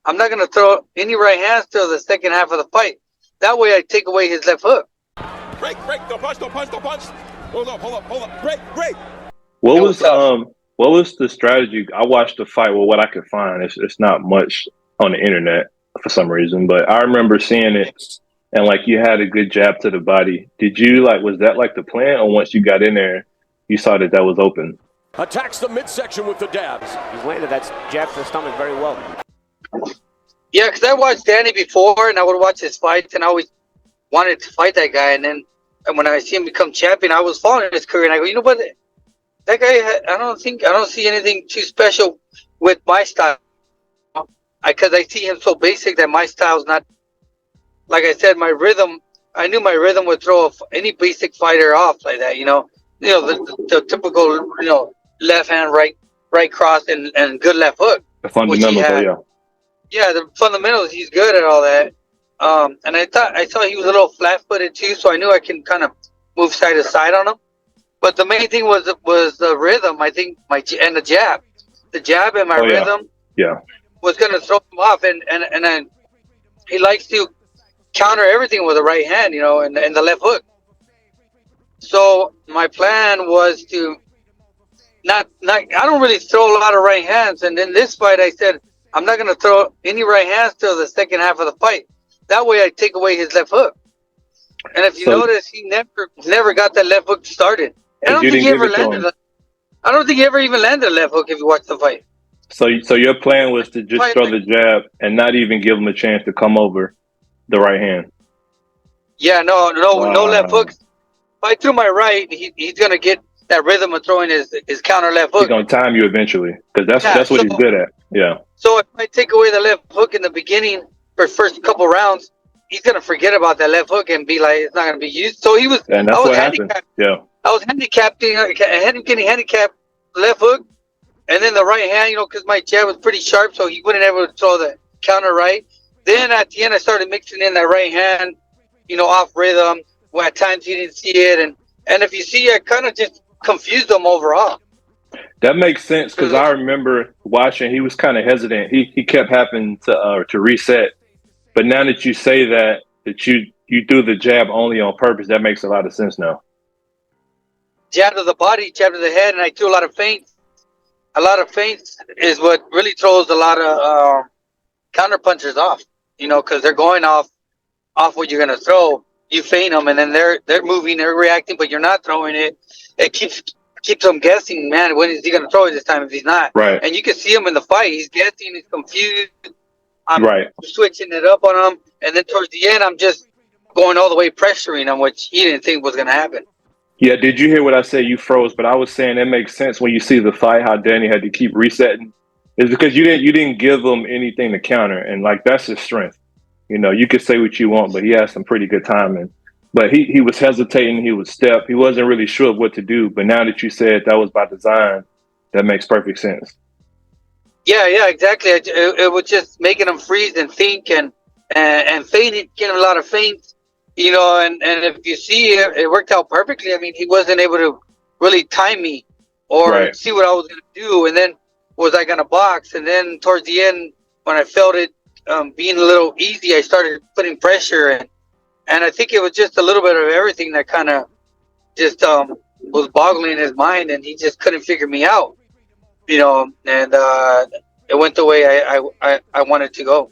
I'm not going to throw any right hands till the second half of the fight. That way I take away his left hook. Break, don't punch. Hold up. Break. What was the strategy? I watched the fight. Well, what I could find, it's not much on the internet for some reason, but I remember seeing it, and like you had a good jab to the body. Did you was that like the plan, or once you got in there, you saw that was open? Attacks the midsection with the dabs. He's landed that jab to the stomach very well. Yeah, because I watched Danny before, and I would watch his fights, and I always wanted to fight that guy. And then when I see him become champion, I was following his career, and I go, you know what? That guy, I don't see anything too special with my style. Because I see him so basic that my style's not, like I said, my rhythm. I knew my rhythm would throw any basic fighter off like that. The typical, left hand, right cross, and good left hook. The fundamentals, yeah, the fundamentals. He's good at all that. And I saw he was a little flat-footed too, so I knew I can kind of move side to side on him. But the main thing was the rhythm. I think and the jab and my rhythm. Yeah. Was going to throw him off, and he likes to counter everything with the right hand, and the left hook. So my plan was to not. I don't really throw a lot of right hands, and in this fight, I said I'm not going to throw any right hands till the second half of the fight. That way, I take away his left hook. And if you notice, he never got that left hook started. I don't think he ever landed. I don't think he ever even landed a left hook. If you watch the fight. So your plan was to just throw the jab and not even give him a chance to come over the right hand. Yeah, no left hooks. If I threw my right, he's gonna get that rhythm of throwing his counter left hook. He's gonna time you eventually because that's what he's good at. Yeah. So if I take away the left hook in the beginning for first couple rounds, he's gonna forget about that left hook and be like, it's not gonna be used. So he was. And that's what happened. Yeah. I was getting handicapped left hook. And then the right hand, because my jab was pretty sharp, so he wouldn't able to throw the counter right. Then at the end, I started mixing in that right hand, off rhythm. Where at times he didn't see it, and if you see, I kind of just confused him overall. That makes sense because I remember watching. He was kind of hesitant. He kept having to reset. But now that you say that you threw the jab only on purpose, that makes a lot of sense now. Jab to the body, jab to the head, and I threw a lot of feints. A lot of feints is what really throws a lot of counter punchers off, because they're going off what you're going to throw. You feint them, and then they're moving, they're reacting, but you're not throwing it. It keeps them guessing, man, when is he going to throw it this time if he's not? Right. And you can see him in the fight. He's guessing, he's confused. I'm switching it up on him, and then towards the end, I'm just going all the way pressuring him, which he didn't think was going to happen. Yeah, did you hear what I said? You froze, but I was saying it makes sense when you see the fight how Danny had to keep resetting. It's because you didn't give him anything to counter, and that's his strength. You could say what you want, but he has some pretty good timing. But he was hesitating, he would step, he wasn't really sure of what to do. But now that you said that was by design, that makes perfect sense. Yeah, exactly. It was just making him freeze and think and feinting, getting a lot of feints. And if you see, it worked out perfectly. I mean, he wasn't able to really time me or see what I was going to do. And then was I going to box? And then towards the end, when I felt it being a little easy, I started putting pressure. And I think it was just a little bit of everything that kind of just was boggling his mind. And he just couldn't figure me out, and it went the way I wanted to go.